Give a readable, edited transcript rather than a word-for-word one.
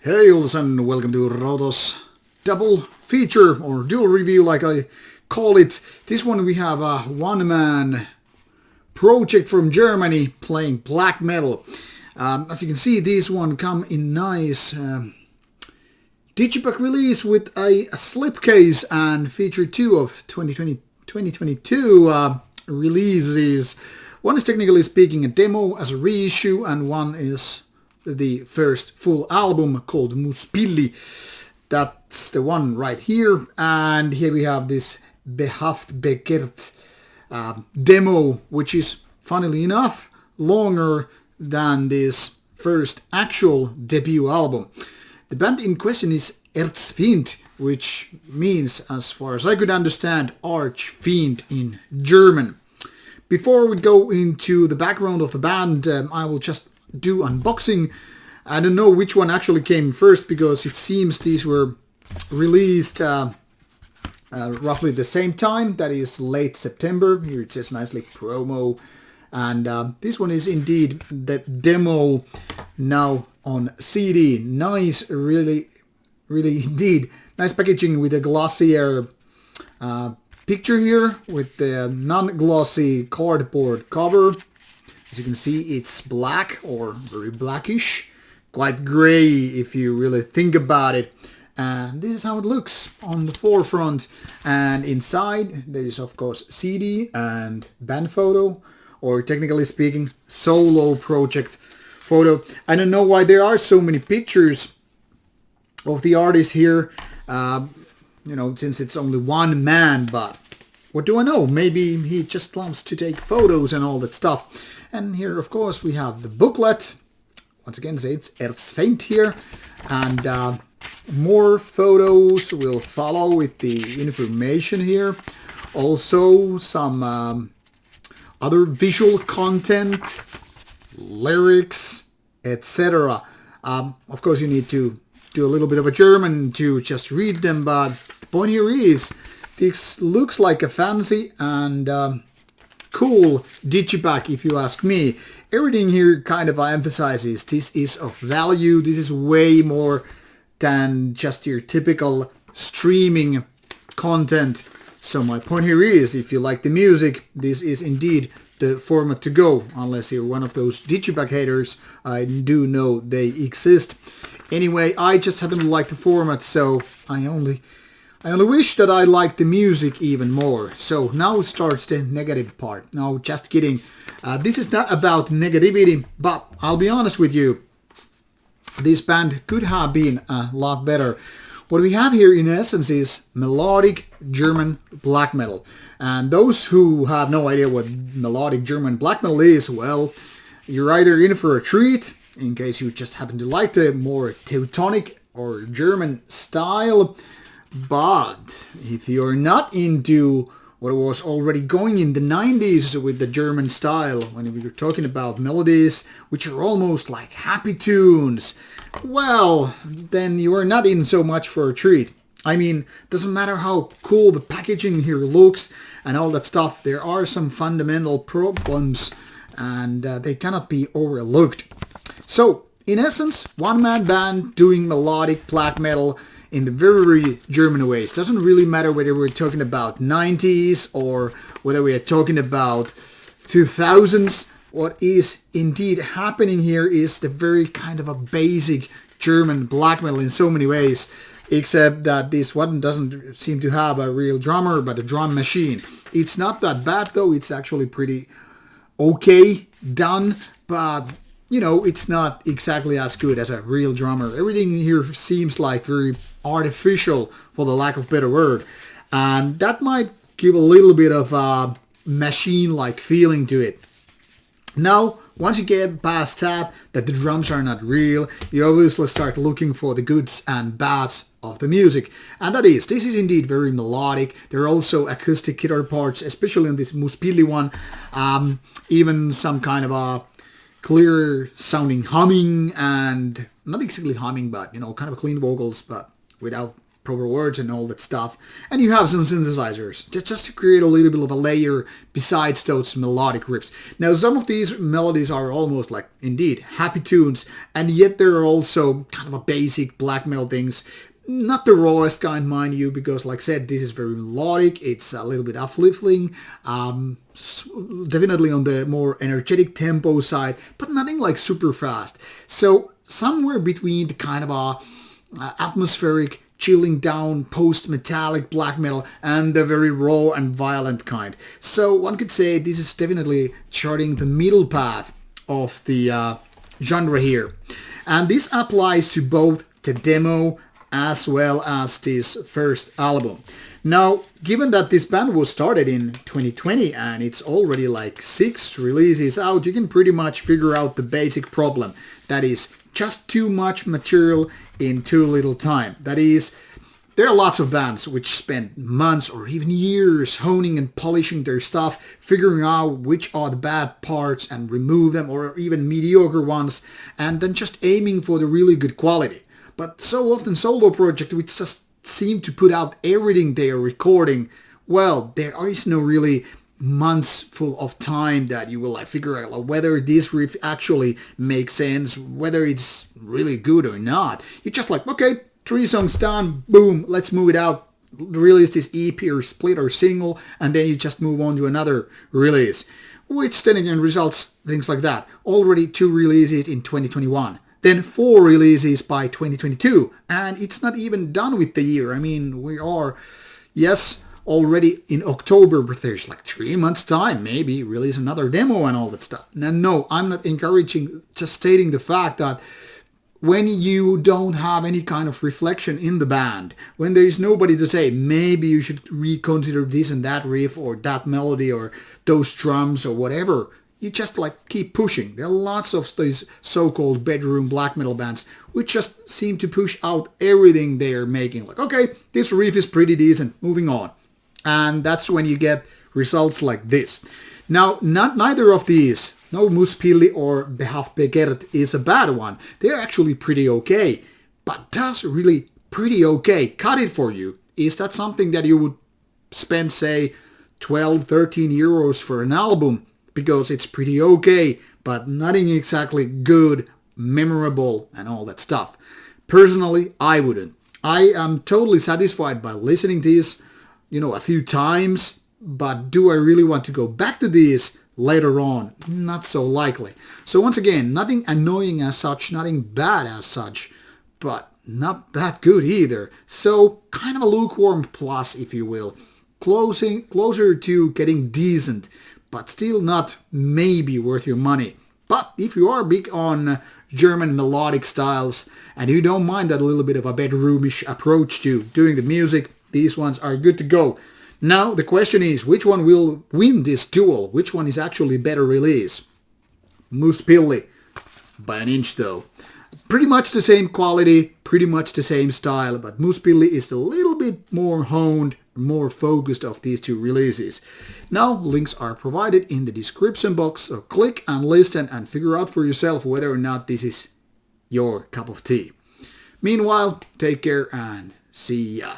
Hey and welcome to Rauta's double feature or dual review like I call it. This one we have a one-man project from Germany playing black metal. As you can see, these one come in nice digipack release with a slipcase and feature 2 of 2022 releases. One is technically speaking a demo as a reissue and one is the first full album called Muspilli. That's the one right here. And here we have this Behaft.Bekert demo, which is, funnily enough, longer than this first actual debut album. The band in question is Erzfeynd, which means, as far as I could understand, Archfiend in German. Before we go into the background of the band, I will just do unboxing. I don't know which one actually came first because it seems these were released roughly the same time, that is late September. Here it says nicely promo, and this one is indeed the demo now on CD. Nice, really indeed nice packaging with a glossier picture here with the non-glossy cardboard cover. As you can see, it's black or very blackish, quite gray if you really think about it. And this is how it looks on the forefront. And inside there is of course CD and band photo, or technically speaking solo project photo. I don't know why there are so many pictures of the artist here, since it's only one man, but what do I know? Maybe he just loves to take photos and all that stuff. And here, of course, we have the booklet. Once again, say it's Erzfeynd here. And more photos will follow with the information here. Also, some other visual content, lyrics, etc. Of course, you need to do a little bit of a German to just read them. But the point here is, this looks like a fancy and cool digipack, if you ask me. Everything here kind of emphasizes this is of value. This is way more than just your typical streaming content. So my point here is, if you like the music, this is indeed the format to go, unless you're one of those digipack haters. I do know they exist. Anyway, I just happen to like the format, so I only wish that I liked the music even more. So now starts the negative part. No, just kidding. This is not about negativity, but I'll be honest with you. This band could have been a lot better. What we have here in essence is melodic German black metal. And those who have no idea what melodic German black metal is, well, you're either in for a treat, in case you just happen to like the more Teutonic or German style. But if you're not into what was already going in the 90s with the German style, when we were talking about melodies which are almost like happy tunes, well, then you are not in so much for a treat. I mean, doesn't matter how cool the packaging here looks and all that stuff, there are some fundamental problems and they cannot be overlooked. So, in essence, one-man band doing melodic black metal in the very German ways. Doesn't really matter whether we're talking about 90s or whether we are talking about 2000s. What is indeed happening here is the very kind of a basic German black metal in so many ways, except that this one doesn't seem to have a real drummer, but a drum machine. It's not that bad though. It's actually pretty okay done, but it's not exactly as good as a real drummer. Everything here seems like very artificial, for the lack of a better word. And that might give a little bit of a machine-like feeling to it. Now, once you get past that the drums are not real, you obviously start looking for the goods and bads of the music. And this is indeed very melodic. There are also acoustic guitar parts, especially in this Muspilli one. Even some kind of a clear sounding humming, and not exactly humming, but kind of clean vocals, but without proper words and all that stuff. And you have some synthesizers, just to create a little bit of a layer besides those melodic riffs. Now, some of these melodies are almost like, indeed, happy tunes, and yet there are also kind of a basic black metal things. Not the rawest kind, mind you, because like I said, this is very melodic, it's a little bit uplifting, definitely on the more energetic tempo side, but nothing like super fast. So somewhere between the kind of atmospheric, chilling down, post-metallic black metal and the very raw and violent kind. So one could say this is definitely charting the middle path of the genre here. And this applies to both the demo as well as this first album. Now, given that this band was started in 2020 and it's already like 6 releases out, you can pretty much figure out the basic problem. That is just too much material in too little time. That is, there are lots of bands which spend months or even years honing and polishing their stuff, figuring out which are the bad parts and remove them, or even mediocre ones, and then just aiming for the really good quality. But so often solo projects which just seem to put out everything they are recording, well, there is no really months full of time that you will like figure out whether this riff actually makes sense, whether it's really good or not. You're just like, okay, 3 songs done, boom, let's move it out, release this EP or split or single, and then you just move on to another release, which then again results things like that. Already 2 releases in 2021. Then 4 releases by 2022, and it's not even done with the year. I mean, we are, yes, already in October, but there's like 3 months time, maybe release another demo and all that stuff. Now, no, I'm not encouraging, just stating the fact that when you don't have any kind of reflection in the band, when there's nobody to say, maybe you should reconsider this and that riff or that melody or those drums or whatever, you just like keep pushing. There are lots of these so-called bedroom black metal bands which just seem to push out everything they're making. Like, okay, this riff is pretty decent, moving on. And that's when you get results like this. Now, neither of these, no Muspilli or Behaft.Bekert, is a bad one. They're actually pretty okay. But that's really pretty okay. Cut it for you. Is that something that you would spend, say, 12, 13 euros for an album? Because it's pretty okay, but nothing exactly good, memorable, and all that stuff. Personally, I wouldn't. I am totally satisfied by listening to this, a few times, but do I really want to go back to this later on? Not so likely. So once again, nothing annoying as such, nothing bad as such, but not that good either. So kind of a lukewarm plus, if you will. Closer to getting decent, but still not maybe worth your money. But if you are big on German melodic styles and you don't mind that little bit of a bedroomish approach to doing the music, these ones are good to go. Now the question is, which one will win this duel? Which one is actually better release? Muspilli, by an inch though. Pretty much the same quality, pretty much the same style, but Muspilli is a little bit more honed, more focused of these 2 releases. Now, links are provided in the description box, so click and listen and figure out for yourself whether or not this is your cup of tea. Meanwhile, take care and see ya.